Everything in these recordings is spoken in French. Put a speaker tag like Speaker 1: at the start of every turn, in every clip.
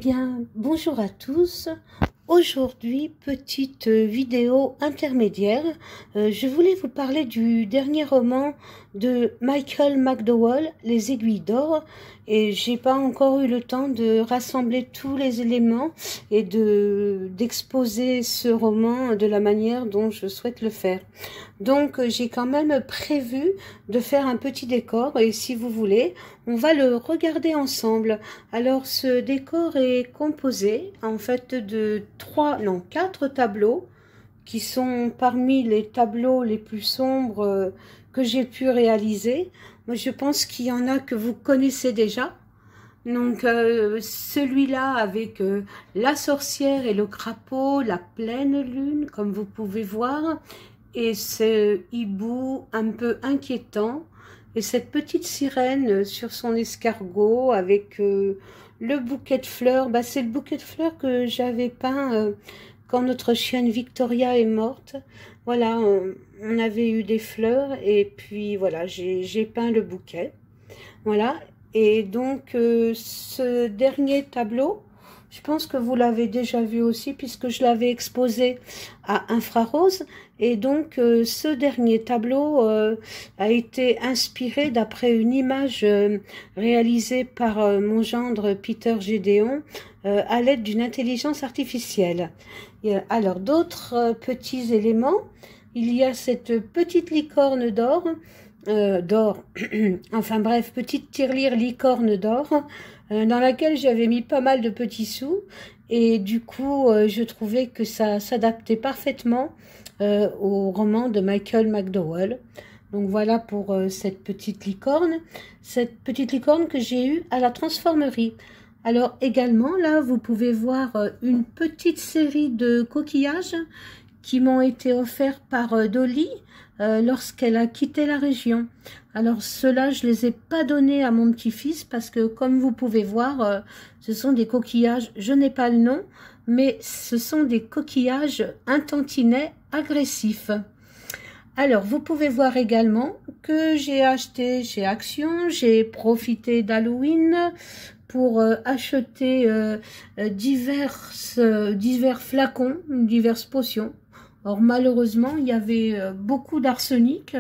Speaker 1: bien, bonjour à tous. Aujourd'hui, petite vidéo intermédiaire. Je voulais vous parler du dernier roman de Michael McDowell, Les Aiguilles d'Or. Et j'ai pas encore eu le temps de rassembler tous les éléments et d'exposer ce roman de la manière dont je souhaite le faire. Donc j'ai quand même prévu de faire un petit décor et si vous voulez, on va le regarder ensemble. Alors ce décor est composé en fait de 4 tableaux qui sont parmi les tableaux les plus sombres que j'ai pu réaliser. Moi je pense qu'il y en a que vous connaissez déjà. Donc celui-là avec la sorcière et le crapaud, la pleine lune comme vous pouvez voir, et ce hibou un peu inquiétant, et cette petite sirène sur son escargot avec le bouquet de fleurs. Bah, c'est le bouquet de fleurs que j'avais peint quand notre chienne Victoria est morte. Voilà, on avait eu des fleurs et puis voilà, j'ai peint le bouquet. Voilà, et donc ce dernier tableau, je pense que vous l'avez déjà vu aussi puisque je l'avais exposé à infrarose. Et donc ce dernier tableau a été inspiré d'après une image réalisée par mon gendre Peter Gédéon à l'aide d'une intelligence artificielle. Et, alors d'autres petits éléments, il y a cette petite licorne d'or, enfin bref, petite tirelire licorne d'or, dans laquelle j'avais mis pas mal de petits sous, et du coup je trouvais que ça s'adaptait parfaitement au roman de Michael McDowell. Donc voilà pour cette petite licorne que j'ai eue à la Transformerie. Alors également là vous pouvez voir une petite série de coquillages qui m'ont été offerts par Dolly lorsqu'elle a quitté la région. Alors ceux-là, je les ai pas donnés à mon petit-fils parce que comme vous pouvez voir, ce sont des coquillages, je n'ai pas le nom, mais ce sont des coquillages un tantinet agressifs. Alors vous pouvez voir également que j'ai acheté chez Action, j'ai profité d'Halloween pour acheter divers flacons, diverses potions. Or malheureusement, il y avait beaucoup d'arsenic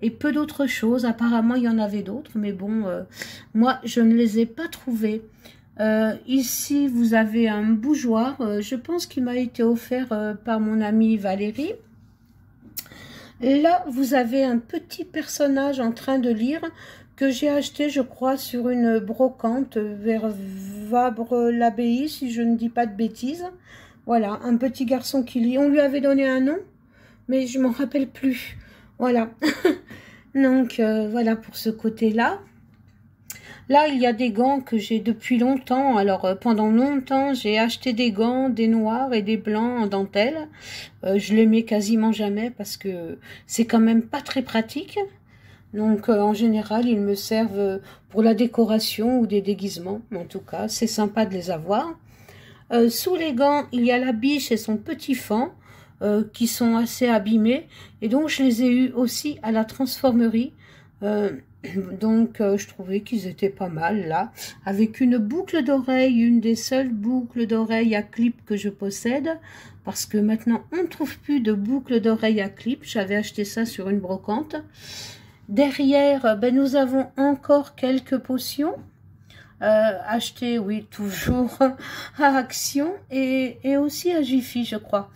Speaker 1: et peu d'autres choses. Apparemment, il y en avait d'autres, mais bon, moi, je ne les ai pas trouvés. Ici, vous avez un bougeoir. Je pense qu'il m'a été offert par mon amie Valérie. Là, vous avez un petit personnage en train de lire que j'ai acheté, je crois, sur une brocante vers Vabre-l'Abbaye, si je ne dis pas de bêtises. Voilà, un petit garçon qui lit. On lui avait donné un nom, mais je m'en rappelle plus. Voilà. Donc, voilà pour ce côté-là. Là, il y a des gants que j'ai depuis longtemps. Alors, pendant longtemps, j'ai acheté des gants, des noirs et des blancs en dentelle. Je les mets quasiment jamais parce que c'est quand même pas très pratique. Donc, en général, ils me servent pour la décoration ou des déguisements. En tout cas, c'est sympa de les avoir. Sous les gants, il y a la biche et son petit faon qui sont assez abîmés. Et donc, je les ai eus aussi à la Transformerie. Donc, je trouvais qu'ils étaient pas mal là. Avec une boucle d'oreille, une des seules boucles d'oreille à clip que je possède. Parce que maintenant, on ne trouve plus de boucle d'oreille à clip. J'avais acheté ça sur une brocante. Derrière, ben, nous avons encore quelques potions. Acheté, oui, toujours à Action et aussi à Jiffy, je crois.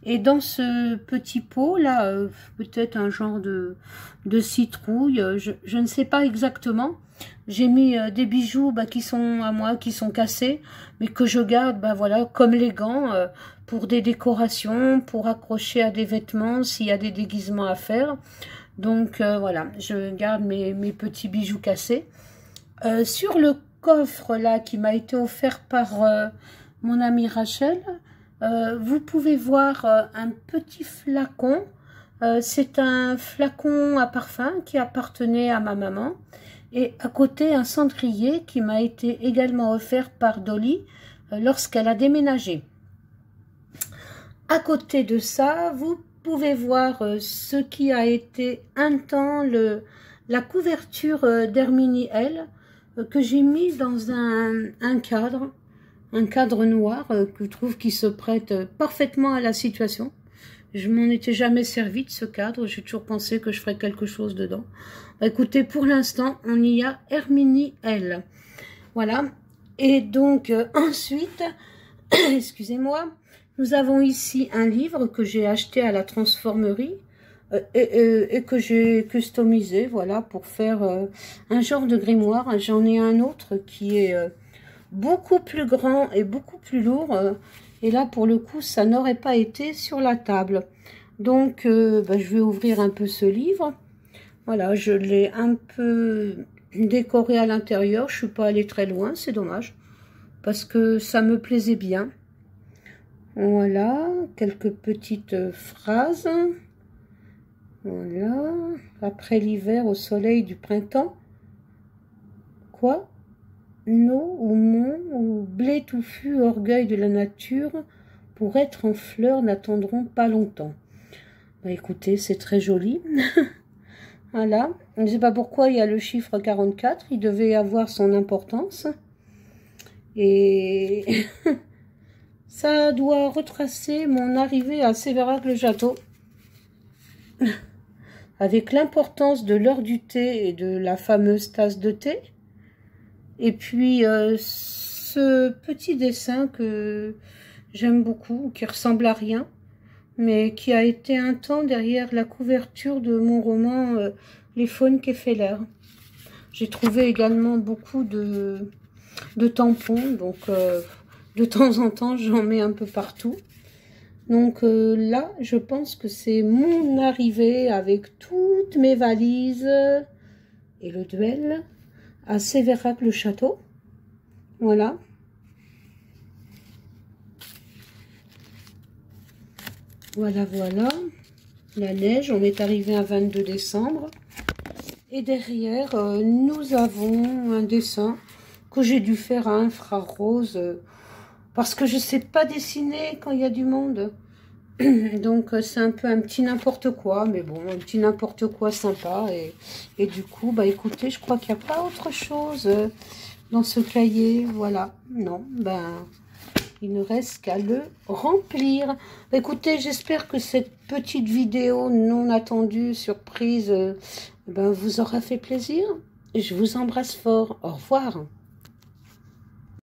Speaker 1: Et dans ce petit pot, là, peut-être un genre de citrouille, je ne sais pas exactement. J'ai mis des bijoux qui sont à moi, qui sont cassés, mais que je garde, voilà, comme les gants, pour des décorations, pour accrocher à des vêtements, s'il y a des déguisements à faire. Donc, voilà, je garde mes petits bijoux cassés. Sur le coffre là qui m'a été offert par mon amie Rachel, vous pouvez voir un petit flacon. C'est un flacon à parfum qui appartenait à ma maman, et à côté un cendrier qui m'a été également offert par Dolly lorsqu'elle a déménagé. À côté de ça, vous pouvez voir ce qui a été un temps la couverture d'Herminie L, que j'ai mis dans un cadre. un cadre noir que je trouve qui se prête parfaitement à la situation. Je m'en étais jamais servi de ce cadre, j'ai toujours pensé que je ferais quelque chose dedans. Bah, écoutez, pour l'instant, on y a Herminie L. Voilà. Et donc, ensuite, excusez-moi, nous avons ici un livre que j'ai acheté à la transformerie et que j'ai customisé, voilà, pour faire un genre de grimoire. J'en ai un autre qui est beaucoup plus grand et beaucoup plus lourd. Et là, pour le coup, ça n'aurait pas été sur la table. Donc, bah, je vais ouvrir un peu ce livre. Voilà, je l'ai un peu décoré à l'intérieur. Je suis pas allée très loin, c'est dommage. Parce que ça me plaisait bien. Voilà, quelques petites phrases. Voilà, après l'hiver, au soleil du printemps. Quoi? Nos ou mon ou blé touffu, orgueil de la nature, pour être en fleurs, n'attendront pas longtemps. Bah, écoutez, c'est très joli. Voilà, je ne sais pas pourquoi il y a le chiffre 44, il devait avoir son importance. Et ça doit retracer mon arrivée à Sévérac-le-Château. Avec l'importance de l'heure du thé et de la fameuse tasse de thé. Et puis, ce petit dessin que j'aime beaucoup, qui ressemble à rien, mais qui a été un temps derrière la couverture de mon roman Les Faunes Kéfeler. J'ai trouvé également beaucoup de tampons, donc de temps en temps, j'en mets un peu partout. Donc là, je pense que c'est mon arrivée avec toutes mes valises et le duel à Sévérac-le-Château. Voilà. Voilà, voilà. La neige, on est arrivé à 22 décembre. Et derrière, nous avons un dessin que j'ai dû faire à infrarose parce que je ne sais pas dessiner quand il y a du monde. Donc c'est un peu un petit n'importe quoi, mais bon, un petit n'importe quoi sympa. Et du coup, bah écoutez, je crois qu'il n'y a pas autre chose dans ce cahier. Voilà, non, ben il ne reste qu'à le remplir. Bah, écoutez, j'espère que cette petite vidéo non attendue, surprise, ben, vous aura fait plaisir. Je vous embrasse fort. Au revoir.